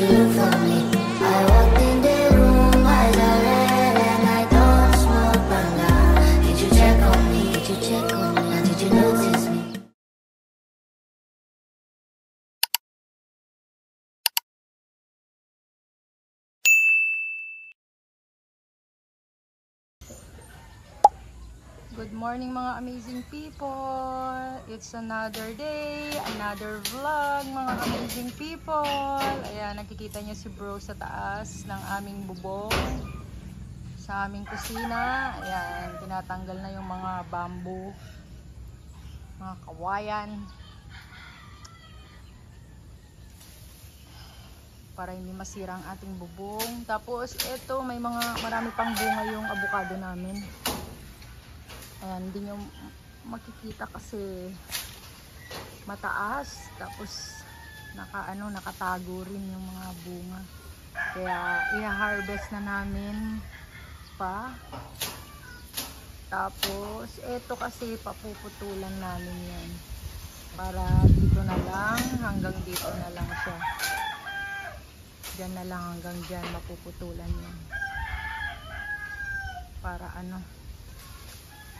you look for me? I walked in the room, eyes are red, and I don't smoke banga. Did you check on me? Did you check on me? Or did you notice me? Good morning mga amazing people! It's another day, another vlog mga amazing people! Ayan, nakikita niyo si bro sa taas ng aming bubong sa aming kusina. Ayan, tinatanggal na yung mga bamboo, mga kawayan para hindi masira ang ating bubong. Tapos ito, marami pang bunga yung avocado namin. Ayan, hindi nyo makikita kasi mataas, tapos nakatago rin yung mga bunga, kaya i-harvest na namin pa. Tapos eto kasi papuputulan namin yan para dito na lang, hanggang dito na lang siya, dyan na lang hanggang dyan mapuputulan yan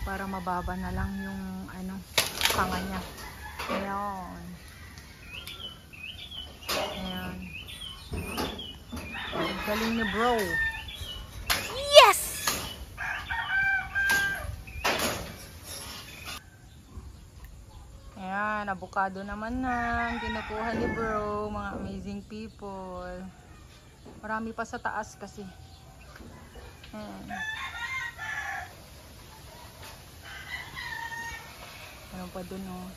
para mababa na lang yung panga niya. Ayan. Ayan. Galing ni bro. Yes! Ayan, avocado naman na kinukuha ni bro, mga amazing people. Marami pa sa taas kasi. Ayan. Ano pa dun, oh.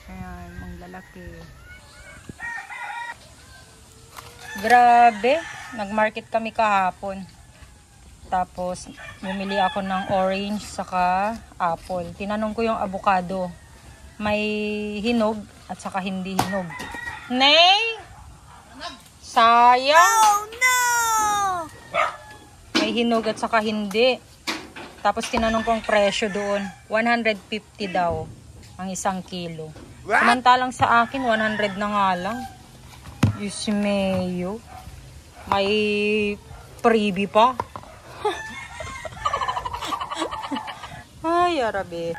Ayan, ang lalaki. Grabe, nagmarket kami kahapon. Tapos bumili ako ng orange saka apple. Tinanong ko yung avocado, may hinog at saka hindi hinog. Nay! Sayang! Oh no! May hinog at saka hindi. Tapos tinanong ko ang presyo doon, 150 daw ang 1 kilo. Samantalang sa akin 100 na nga lang. Yusmeyo. May freebie pa. Ay, arabe.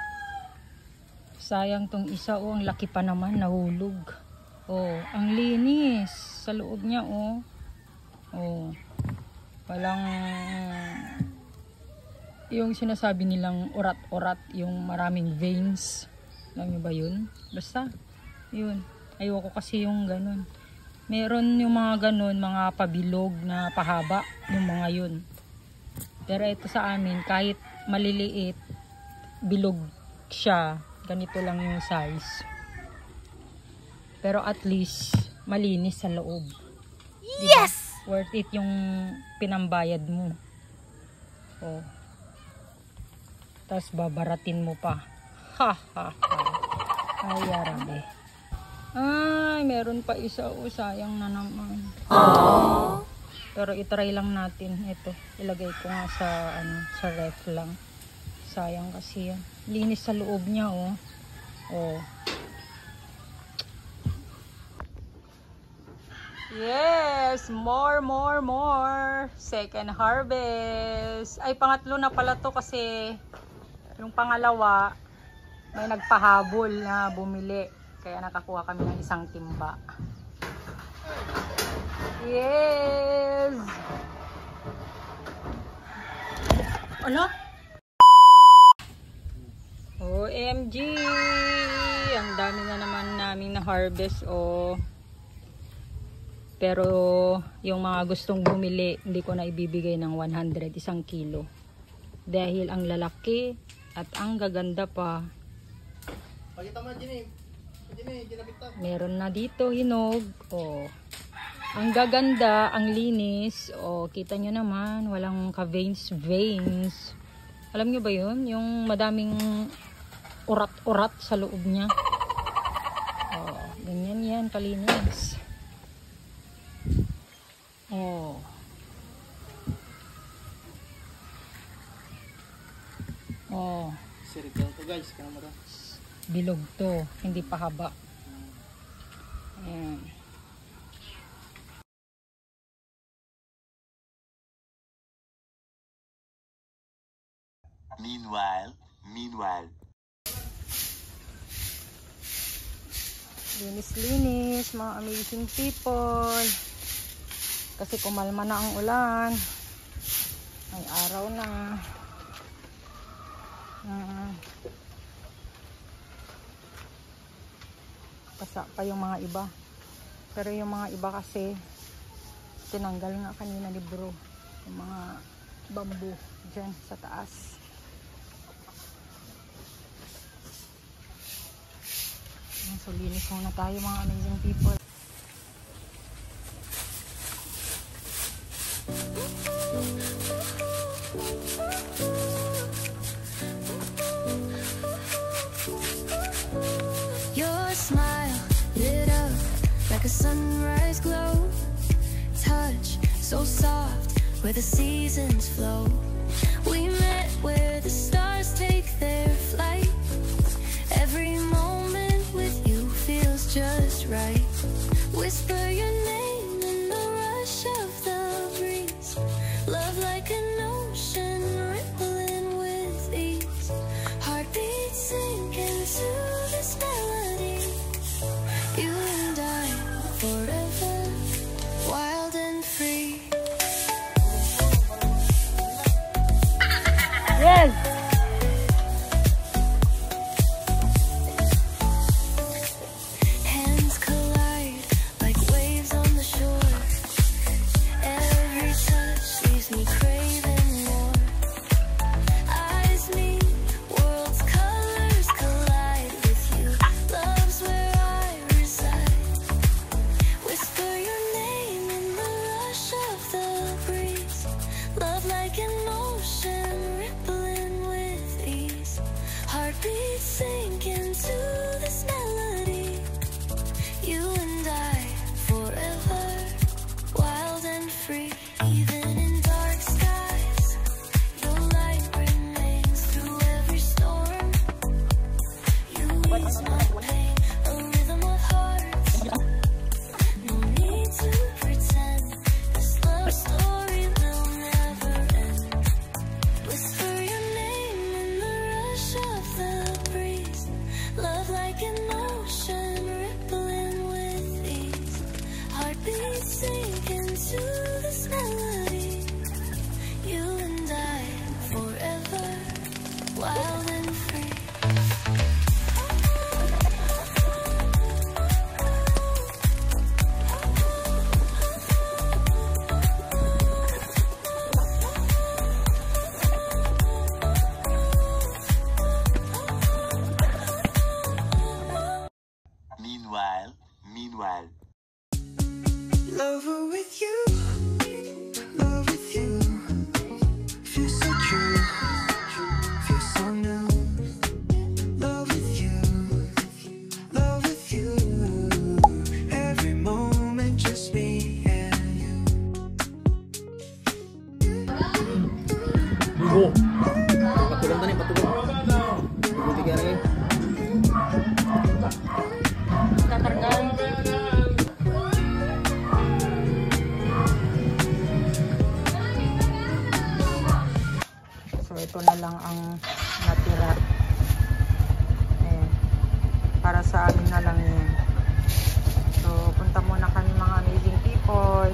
Sayang tong isa, oh, ang laki pa naman, nahulog. Oh, ang linis sa loob niya, oh. Oh. Walang yung sinasabi nilang urat-urat, yung maraming veins. Alam niyo ba yun? Basta, yun. Ayoko kasi yung ganun. Meron yung mga ganun, mga pabilog na pahaba, yung mga yun. Pero ito sa amin, kahit maliliit, bilog siya. Ganito lang yung size. Pero at least, malinis sa loob. Yes! Diba? Worth it yung pinambayad mo. Oh. Tapos babaratin mo pa. Ha ha ha. Ay, arabe. Ay, meron pa isa. O, sayang na naman. Aww. Pero itry lang natin. Ito, ilagay ko nga sa ref lang. Sayang kasi yan. Linis sa loob niya, oh. Oh. Yes, more. Second harvest. Ay, pangatlo na pala to kasi yung pangalawa may nagpahabol na bumili. Kaya nakakuha kami ng 1 timba. Yes! Ala? OMG! Ang dami na naman namin na harvest, oh. Pero yung mga gustong bumili, hindi ko na ibibigay ng 100, 1 kilo. Dahil ang lalaki at ang gaganda pa. Meron na dito hinog. Oh. Ang gaganda, ang linis. Oh, kita nyo naman, walang ka-veins. Alam nyo ba yun? Yung madaming urat-urat sa loob niya. Oh, ganyan yan, kalinis. Oh. Oh. Circle to guys, camera. Bilog to, hindi pa haba. Ayan. Meanwhile. Linis-linis, mga amazing people. Kasi kumalma na ang ulan. May araw na. Basa pa yung mga iba. Pero yung mga iba kasi tinanggal nga kanina ni bro. Yung mga bamboo dyan sa taas. So linis muna tayo mga amazing people. Your smile lit up like a sunrise glow. Touch so soft where the seasons flow. We met where the stars take their flight. Every moment with you feels just right. Whisper your name in the rush of the breeze. Love like an ocean rippling with ease. Heartbeats sink into this melody. You and I forever, wild and free. Yes! Hands collide like waves on the shore. Every touch leaves me craving more. Eyes meet, worlds' colors collide with you. Love's where I reside. Whisper your name in the rush of the breeze. Love like an ocean rippling with ease. Heartbeats sink into this melody. You and I forever, wild and free. Even in dark skies, your light remains through every storm. You ease my pain, a rhythm of hearts. No need to pretend, this love story will never end. Whisper your name in the rush of the breeze. Love like an ocean rippling with ease. Heartbeats sink into this melody. You and I forever, wild and free. Meanwhile. Lover with you, love with you. Feel so true, feel so new. Love with you, love with you. Every moment just me and you. Go. Patulang tani, patulang. Buti ka rin. Tatargan. So ito na lang ang natira. Ayan. Para sa amin na lang yun. So punta muna kami mga amazing people.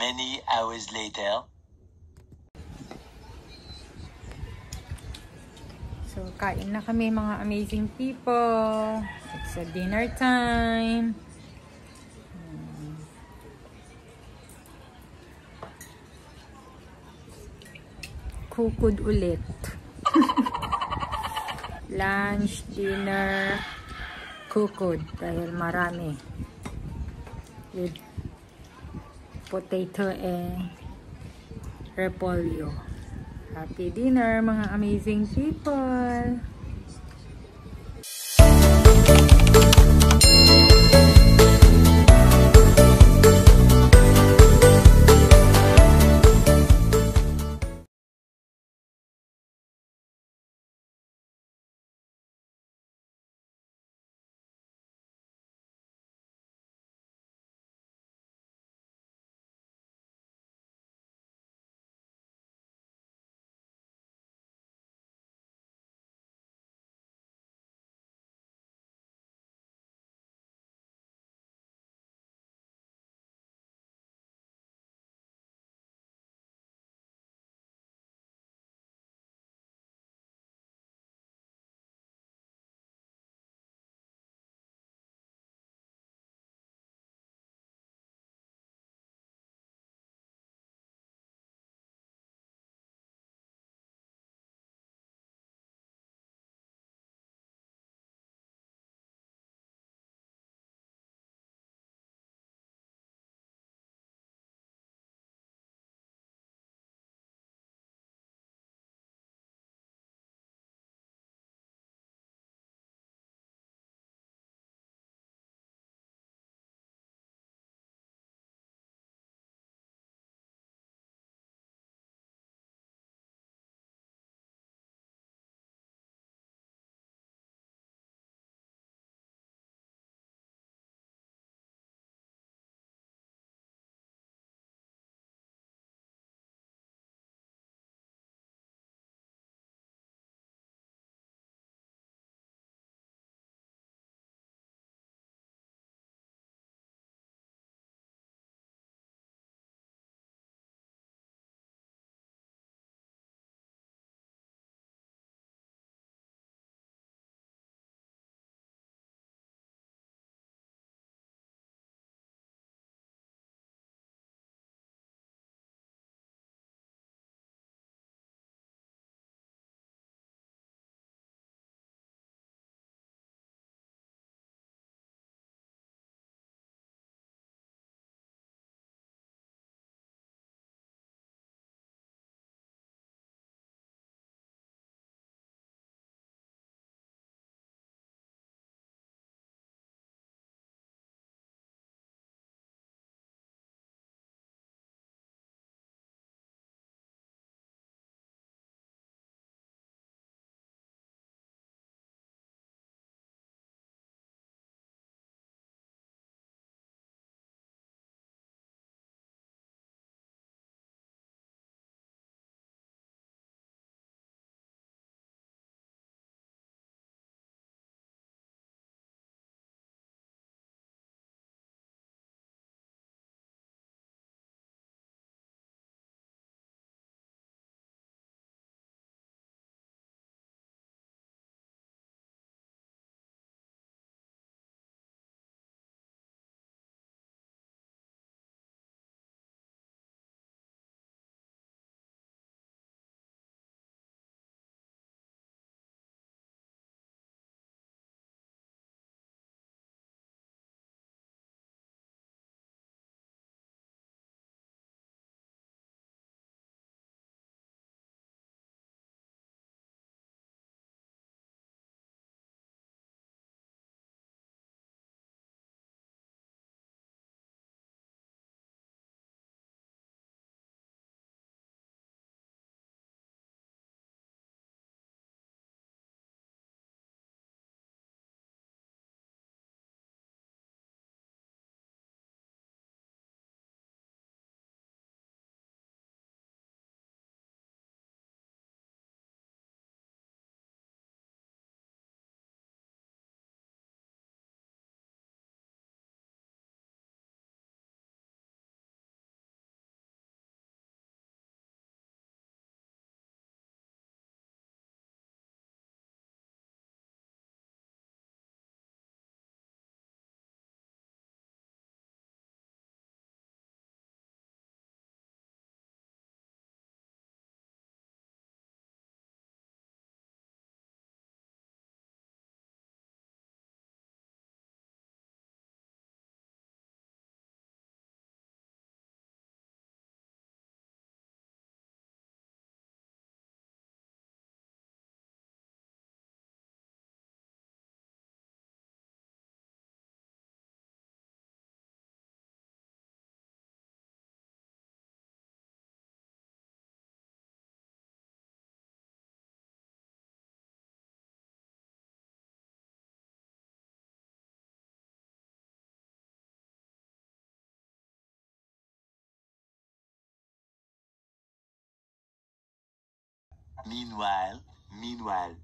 Many hours later. So kain na kami mga amazing people. It's a dinner time. Kukod ulit. Lunch, dinner, kukod. Dahil marami. With potato and repolyo. Happy dinner mga amazing people! Meanwhile, meanwhile.